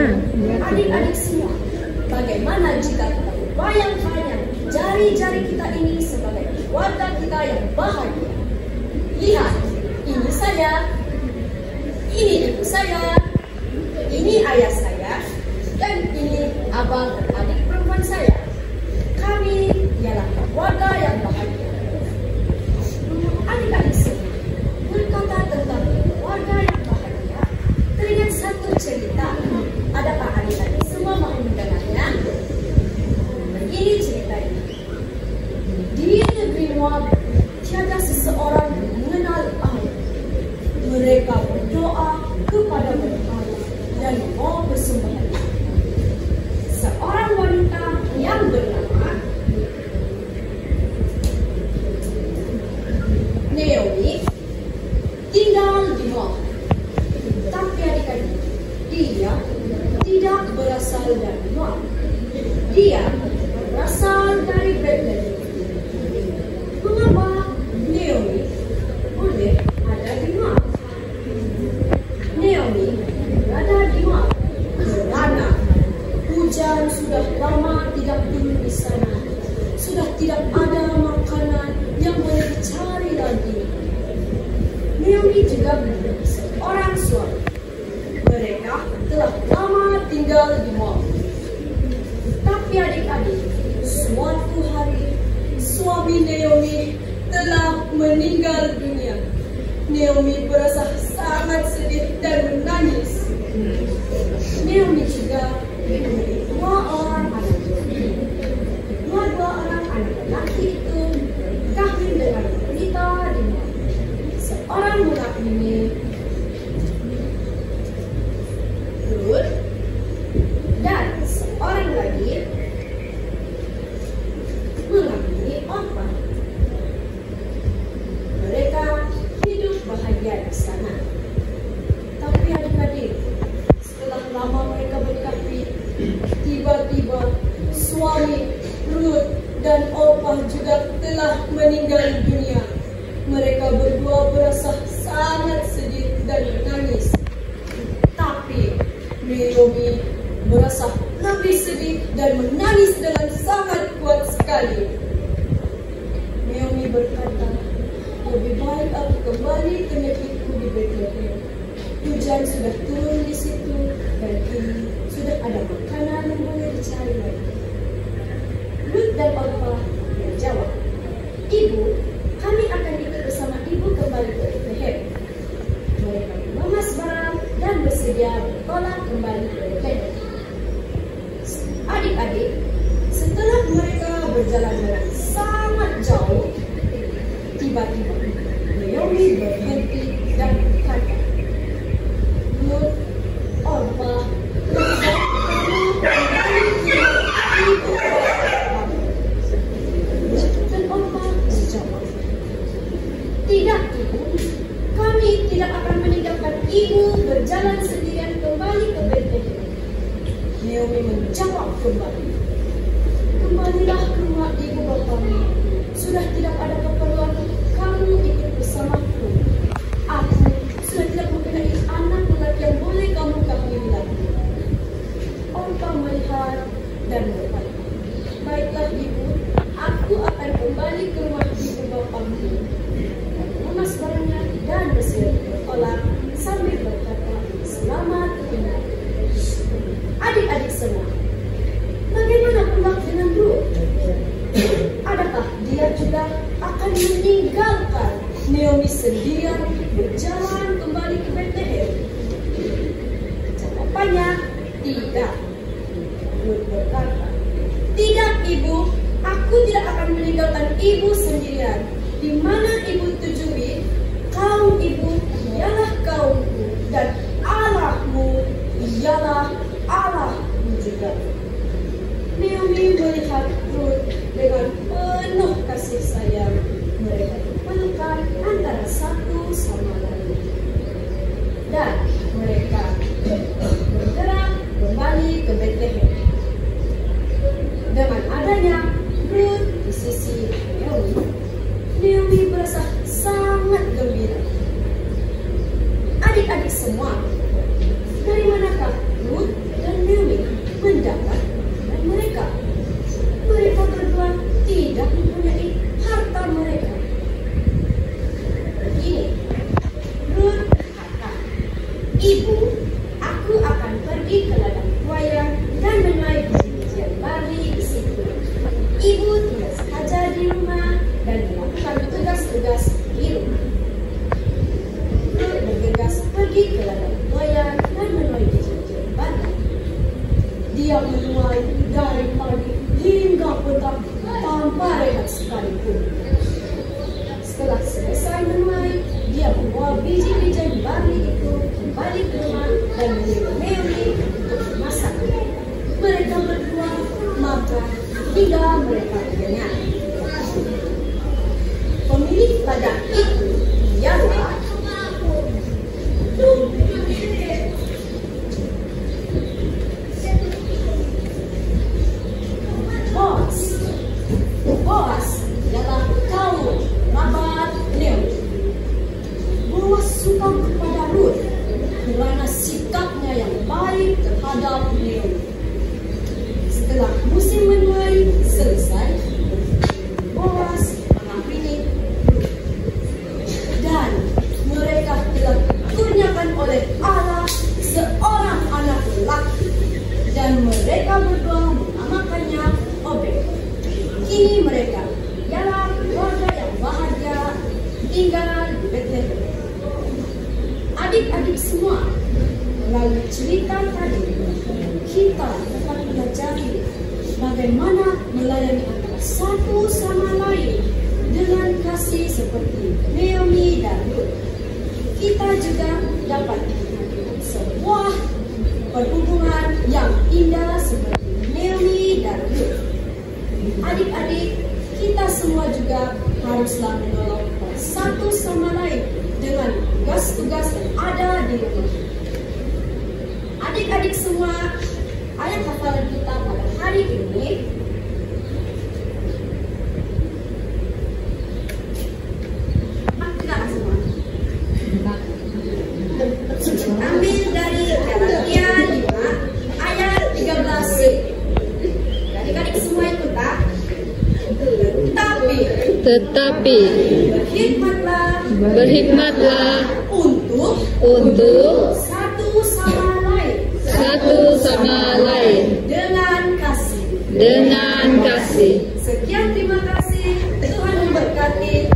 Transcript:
Adik-adik semua, bagaimana jika kita bayang-bayang jari-jari kita ini sebagai keluarga kita yang bahagia? Lihat, ini saya, ini ibu saya, ini ayah saya, dan ini abang dan adik perempuan saya. Kami ialah keluarga yang bahagia. Adik-adik semua, berkata tentang keluarga yang bahagia, teringat satu cerita. Adakah adik-adik semua mau mendengarnya? Begini ceritanya. Di negeri Moab, tiada seseorang yang mengenal Allah. Mereka berdoa kepada berhala dan mau bersembah. Seorang wanita yang bernama Naomi tinggal di Moab. Tapi adik-adik, dia tidak berasal dari Moab. Dia berasal dari Bethlehem. Mengapa Naomi boleh ada di Moab? Naomi berada di Moab karena hujan sudah lama tidak turun di sana. Sudah tidak ada makanan yang boleh dicari lagi. Naomi juga memiliki seorang suami. Mereka telah lama tinggal di Moab. Tapi adik-adik, suatu hari suami Naomi telah meninggal dunia. Naomi berasa sangat sedih dan menangis. Naomi juga memiliki dua orang anak. Dua orang anak laki itu kawin dengan wanita di Moab. Seorang budak ini Ruth, dan seorang lagi mengamini Orpa. Mereka hidup bahagia di sana. Tapi adik-adik, setelah lama mereka berkahwin, tiba-tiba suami Ruth dan Orpa juga telah meninggal dunia. Mereka berdua berasa sangat sedih dan menangis. Tapi Naomi merasa lebih sedih dan menangis dengan sangat kuat sekali. Naomi berkata, lebih baik aku kembali ke negeriku di Bethlehem. Hujan sudah turun di situ dan kini sudah ada makanan yang boleh dicari lagi. Ruth dan Orpa menjawab, Ibu, kami akan ikut bersama ibu kembali ke Bethlehem. Mereka mengemas barang dan bersedia bertolak kembali ke Bethlehem. Adik-adik, setelah mereka berjalan dengan sangat jauh, tiba-tiba Naomi berhenti dan berkata, Ruth, Orpa, dan Orpa menjawab, tidak ibu, kami tidak akan meninggalkan ibu berjalan sendirian kembali ke Bethlehem. Naomi menjawab kembali, kembalilah ke rumah ibu bapamu. Sudah tidak ada keperluan kamu ikut bersamaku. Aku sudah tidak mempunyai anak lelaki yang boleh kamu kawin lagi. Orpa melihat dan berkata, baiklah ibu, aku akan kembali ke rumah ibu bapamu. Mengemas barangnya dan bersedia bertolak sambil berkata, selamat tinggal. Adik-adik semua, bagaimana pula dengan Ruth? Adakah dia juga akan meninggalkan Naomi sendirian berjalan kembali ke Bethlehem? Jawabannya tidak. Ruth berkata, tidak ibu, aku tidak akan meninggalkan ibu sendirian. Di mana ibu tujui, kaum ibu ialah kaumku dan Allahmu ialah Allahmu juga. Naomi melihat Ruth dengan penuh kasih sayang. Mereka berpelukan antara satu sama lain. Dan mereka bergerak kembali ke Bethlehem. Dengan adanya Ruth di sisi Naomi berasa sangat gembira. Adik-adik semua, dari manakah Ruth dan dia menuai dari pagi hingga petang tanpa rehat sekalipun. Setelah selesai menuai, dia membawa biji-bijian barley itu kembali ke rumah dan menyuruh Naomi untuk memasak. Mereka berdua makan hingga mereka kenyang. Pemilik ladang itu ialah Boas ialah kaum kerabat Naomi. Boas suka kepada Ruth kerana sikapnya yang baik terhadap Naomi. Setelah musim menuai selesai, Boas menghampiri Ruth, dan mereka telah dikurniakan oleh Allah seorang anak lelaki, dan mereka berdua menamakannya Obed. Kini mereka ialah keluarga yang bahagia tinggal di Bethlehem. Adik-adik semua, melalui cerita tadi, kita dapat pelajari bagaimana melayani antara satu sama lain dengan kasih seperti Naomi dan Ruth. Kita juga dapat melihat sebuah perhubungan yang indah seperti Naomi dan Ruth. Adik-adik, kita semua juga haruslah menolong satu sama lain dengan tugas-tugas yang ada di rumah. Adik-adik semua, ayat hafalan kita pada hari ini ambil dari Galatia 5 ayat 13. Adik-adik semua ikut tak? Tetapi berhikmatlah untuk satu sama lain dengan kasih. Sekian, terima kasih. Tuhan memberkati.